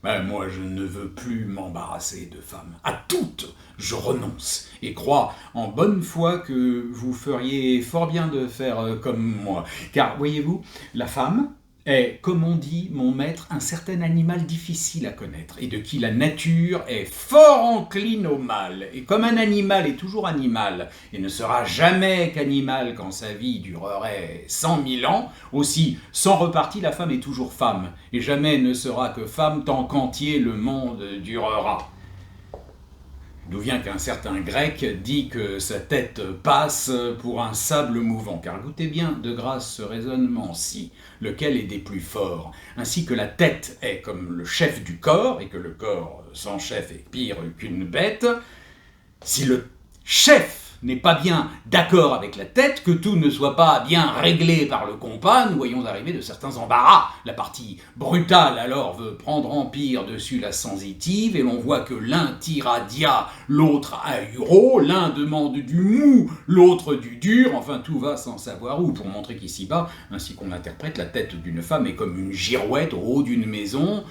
Ben, moi, je ne veux plus m'embarrasser de femmes. À toutes, je renonce et crois en bonne foi que vous feriez fort bien de faire comme moi. Car, voyez-vous, la femme est, comme on dit, mon maître, un certain animal difficile à connaître et de qui la nature est fort encline au mal. Et comme un animal est toujours animal et ne sera jamais qu'animal quand sa vie durerait 100 000 ans, aussi, sans repartie, la femme est toujours femme, et jamais ne sera que femme tant qu'entier le monde durera. D'où vient qu'un certain grec dit que sa tête passe pour un sable mouvant. Car goûtez bien de grâce ce raisonnement-ci, lequel est des plus forts. Ainsi que la tête est comme le chef du corps, et que le corps sans chef est pire qu'une bête, si le chef n'est pas bien d'accord avec la tête, que tout ne soit pas bien réglé par le compas, nous voyons arriver de certains embarras. La partie brutale alors veut prendre empire dessus la sensitive, et l'on voit que l'un tire à dia, l'autre à huro, l'un demande du mou, l'autre du dur, enfin tout va sans savoir où, pour montrer qu'ici-bas, ainsi qu'on l'interprète, la tête d'une femme est comme une girouette au haut d'une maison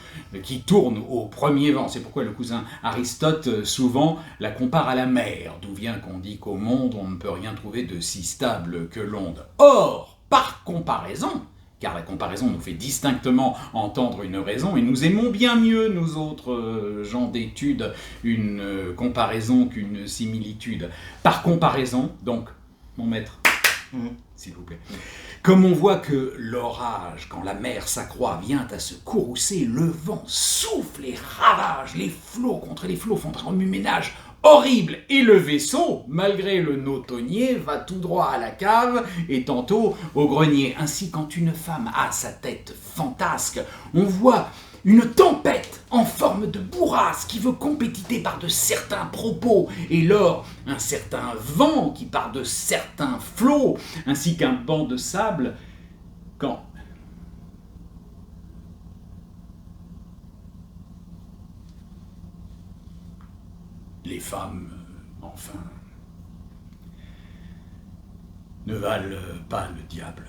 qui tourne au premier vent. C'est pourquoi le cousin Aristote souvent la compare à la mer, d'où vient qu'on dit qu'au monde on ne peut rien trouver de si stable que l'onde. Or, par comparaison, car la comparaison nous fait distinctement entendre une raison, et nous aimons bien mieux, nous autres gens d'études, une comparaison qu'une similitude. Par comparaison, donc, mon maître, s'il vous plaît. Comme on voit que l'orage, quand la mer s'accroît, vient à se courroucer, le vent souffle et ravage, les flots contre les flots font un remue-ménage horrible, et le vaisseau, malgré le nautonnier, va tout droit à la cave et tantôt au grenier. Ainsi, quand une femme a sa tête fantasque, on voit une tempête en forme de bourrasque qui veut compétiter par de certains propos, et lors un certain vent qui part de certains flots, ainsi qu'un banc de sable, quand les femmes, enfin, ne valent pas le diable.